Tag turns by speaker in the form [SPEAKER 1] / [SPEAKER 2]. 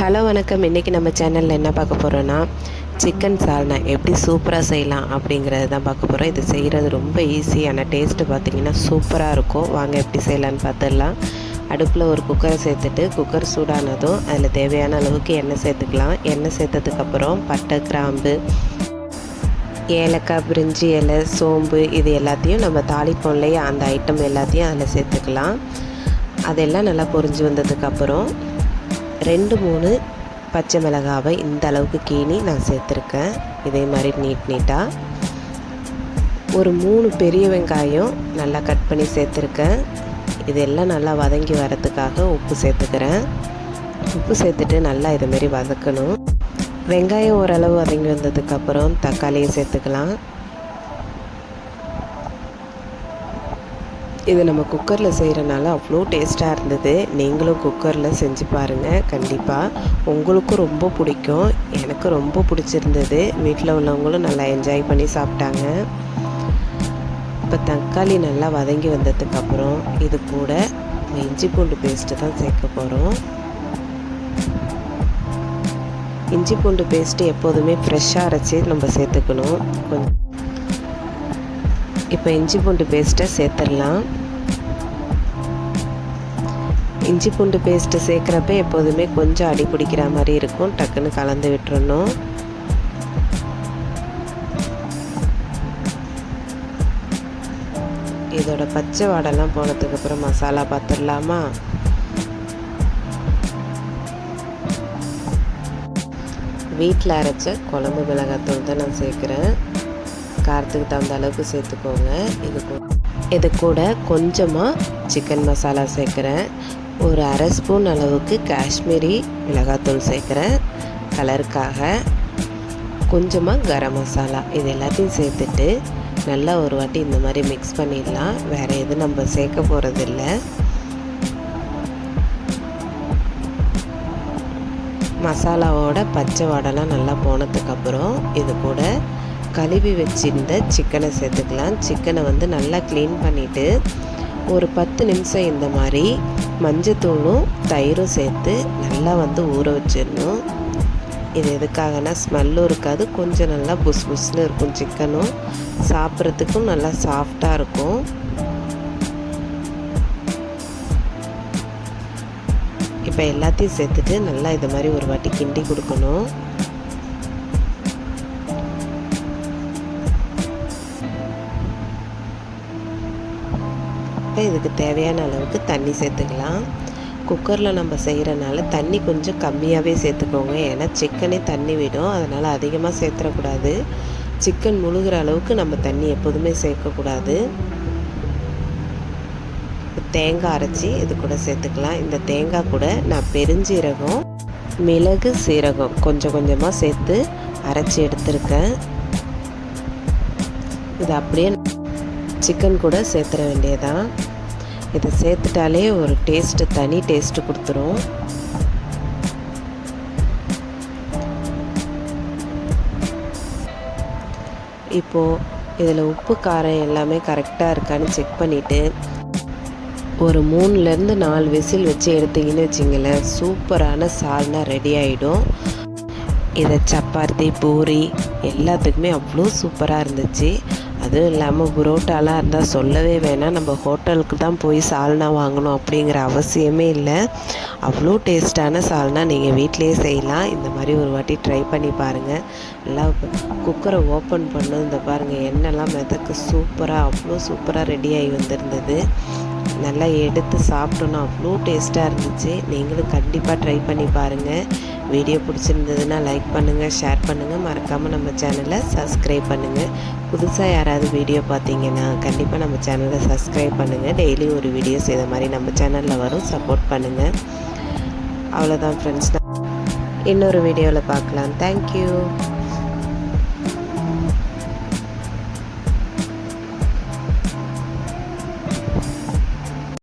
[SPEAKER 1] Hello வணக்கம். இன்றைக்கி நம்ம சேனலில் என்ன பார்க்க போகிறோன்னா சிக்கன் சால்னா எப்படி சூப்பராக செய்யலாம் அப்படிங்கிறது தான் பார்க்க போகிறோம். இது செய்கிறது ரொம்ப ஈஸி. ஆனால் டேஸ்ட்டு பார்த்திங்கன்னா சூப்பராக இருக்கும். வாங்க எப்படி செய்யலான்னு பார்த்துடலாம். அடுப்பில் ஒரு குக்கரை சேர்த்துட்டு குக்கர் சூடானதும் அதில் தேவையான அளவுக்கு எண்ணெய் சேர்த்துக்கலாம். எண்ணெய் சேர்த்ததுக்கப்புறம் பட்டை, கிராம்பு, ஏலக்காய், பிரிஞ்சி இலை, சோம்பு இது எல்லாத்தையும் நம்ம தாளிப்போம் இல்லையா, அந்த ஐட்டம் எல்லாத்தையும் அதில் சேர்த்துக்கலாம். அதெல்லாம் நல்லா பொரிஞ்சு வந்ததுக்கப்புறம் 2-3 பச்சை மிளகாவை இந்த அளவுக்கு கீனி நான் சேர்த்துருக்கேன். இதே மாதிரி நீட்டாக ஒரு 3 பெரிய வெங்காயம் நல்லா கட் பண்ணி சேர்த்துருக்கேன். இதெல்லாம் நல்லா வதங்கி வரதுக்காக உப்பு சேர்த்துக்கிறேன். உப்பு சேர்த்துட்டு நல்லா இதுமாரி வதக்கணும். வெங்காயம் ஓரளவு வதங்கி வந்ததுக்கப்புறம் தக்காளியை சேர்த்துக்கலாம். இது நம்ம குக்கரில் செய்கிறனால அவ்வளோ டேஸ்ட்டாக இருந்தது. நீங்களும் குக்கரில் செஞ்சு பாருங்கள். கண்டிப்பாக உங்களுக்கும் ரொம்ப பிடிக்கும். எனக்கு ரொம்ப பிடிச்சிருந்தது. வீட்டில் உள்ளவங்களும் நல்லா என்ஜாய் பண்ணி சாப்பிட்டாங்க. இப்போ தக்காளி நல்லா வதங்கி வந்ததுக்கப்புறம் இது கூட இஞ்சி பூண்டு பேஸ்ட்டு தான் சேர்க்க போகிறோம். இஞ்சி பூண்டு பேஸ்ட்டு எப்போதுமே ஃப்ரெஷ்ஷாக அரைச்சி நம்ம சேர்த்துக்கணும். இப்போ இஞ்சி பூண்டு பேஸ்ட்டை சேர்த்துடலாம். இஞ்சி பூண்டு பேஸ்ட்டு சேர்க்குறப்ப எப்போதுமே கொஞ்சம் அடி பிடிக்கிற மாதிரி இருக்கும். டக்குன்னு கலந்து விட்டுறணும். இதோட பச்சை வாடெல்லாம் போனதுக்கப்புறம் மசாலா பார்த்துடலாமா. வீட்டில் அரைச்ச குழம்பு மிளகாத்தூள் தான் நான் சேர்க்குறேன். காரத்துக்கு தகுந்த அளவுக்கு சேர்த்துக்கோங்க. இது கூட கொஞ்சமாக சிக்கன் மசாலா சேர்க்குறேன். ஒரு 1/2 ஸ்பூன் அளவுக்கு காஷ்மீரி மிளகாத்தூள் சேர்க்குறேன் கலருக்காக. கொஞ்சமாக கரம் மசாலா இது எல்லாத்தையும் சேர்த்துட்டு நல்லா ஒரு வாட்டி இந்த மாதிரி மிக்ஸ் பண்ணிடலாம். வேறு எதுவும் நம்ம சேர்க்க போகிறதில்ல. மசாலாவோட பச்சை வாடெல்லாம் நல்லா போனதுக்கப்புறம் இது கூட கழுவி வச்சிருந்த சிக்கனை சேர்த்துக்கலாம். சிக்கனை நல்லா க்ளீன் பண்ணிவிட்டு ஒரு 10 நிமிஷம் இந்த மாதிரி மஞ்சத்தூளும் தயிரும் சேர்த்து நல்லா ஊற வச்சிடணும். இது எதுக்காகனா ஸ்மெல்லும் இருக்காது, கொஞ்சம் நல்லா புஸ் புஸ்ன்னு இருக்கும். சிக்கனும் சாப்பிட்றதுக்கும் நல்லா சாஃப்டாக இருக்கும். இப்போ எல்லாத்தையும் சேர்த்துட்டு நல்லா இது மாதிரி ஒரு வாட்டி கிண்டி கொடுக்கணும். இதுக்கு தேவையான அளவுக்கு தண்ணி சேர்த்துக்கலாம். குக்கரில் நம்ம செய்கிறனால தண்ணி கொஞ்சம் கம்மியாகவே சேர்த்துக்கோங்க. ஏன்னா சிக்கனே தண்ணி விடும். அதனால் அதிகமாக சேர்த்துடக்கூடாது. சிக்கன் முழுகிற அளவுக்கு நம்ம தண்ணி எப்போதுமே சேர்க்கக்கூடாது. தேங்காய் அரைச்சி இது கூட சேர்த்துக்கலாம். இந்த தேங்காய் கூட நான் பெருஞ்சீரகம், மிளகு, சீரகம் கொஞ்சம் கொஞ்சமாக சேர்த்து அரைச்சி எடுத்துருக்கேன். இது அப்படியே சிக்கன் கூட சேர்த்துற வேண்டியதான். இதை சேர்த்துட்டாலே ஒரு டேஸ்ட்டு, தனி டேஸ்ட்டு கொடுத்துரும். இப்போது இதில் உப்பு காரம் எல்லாமே கரெக்டாக இருக்கான்னு செக் பண்ணிவிட்டு ஒரு 3-4 விசில் வச்சு எடுத்திங்கன்னு வச்சிங்களேன், சூப்பரான சால்னா ரெடி ஆகிடும். இதை சப்பாத்தி, பூரி எல்லாத்துக்குமே அவ்வளோ சூப்பராக இருந்துச்சு. அதுவும் இல்லாமல் புரோட்டாலாம் இருந்தால் சொல்லவே வேணாம். நம்ம ஹோட்டலுக்கு தான் போய் சால்னா வாங்கணும் அப்படிங்கிற அவசியமே இல்லை. அவ்வளோ டேஸ்ட்டான சால்னா நீங்கள் வீட்டிலையே செய்யலாம். இந்த மாதிரி ஒரு வாட்டி ட்ரை பண்ணி பாருங்கள். நல்லா குக்கரை ஓப்பன் பண்ணணும். இந்த பாருங்கள், எண்ணெய்லாம் மிதக்கு சூப்பராக, அவ்வளோ சூப்பராக ரெடியாகி வந்திருந்தது. நல்லா எடுத்து சாப்பிட்டோன்னா அவ்வளோ டேஸ்ட்டாக இருந்துச்சு. நீங்களும் கண்டிப்பாக ட்ரை பண்ணி பாருங்கள். வீடியோ பிடிச்சிருந்ததுன்னா லைக் பண்ணுங்கள், ஷேர் பண்ணுங்கள். மறக்காமல் நம்ம சேனலை சப்ஸ்கிரைப் பண்ணுங்கள். புதுசாக யாராவது வீடியோ பார்த்தீங்கன்னா கண்டிப்பாக நம்ம சேனலை சப்ஸ்கிரைப் பண்ணுங்கள். டெய்லி ஒரு வீடியோஸ் இதை மாதிரி நம்ம சேனலில் வரும். சப்போர்ட் பண்ணுங்கள். அவ்வளோதான் ஃப்ரெண்ட்ஸ், இன்னொரு வீடியோவில் பார்க்கலாம். தேங்க்யூ.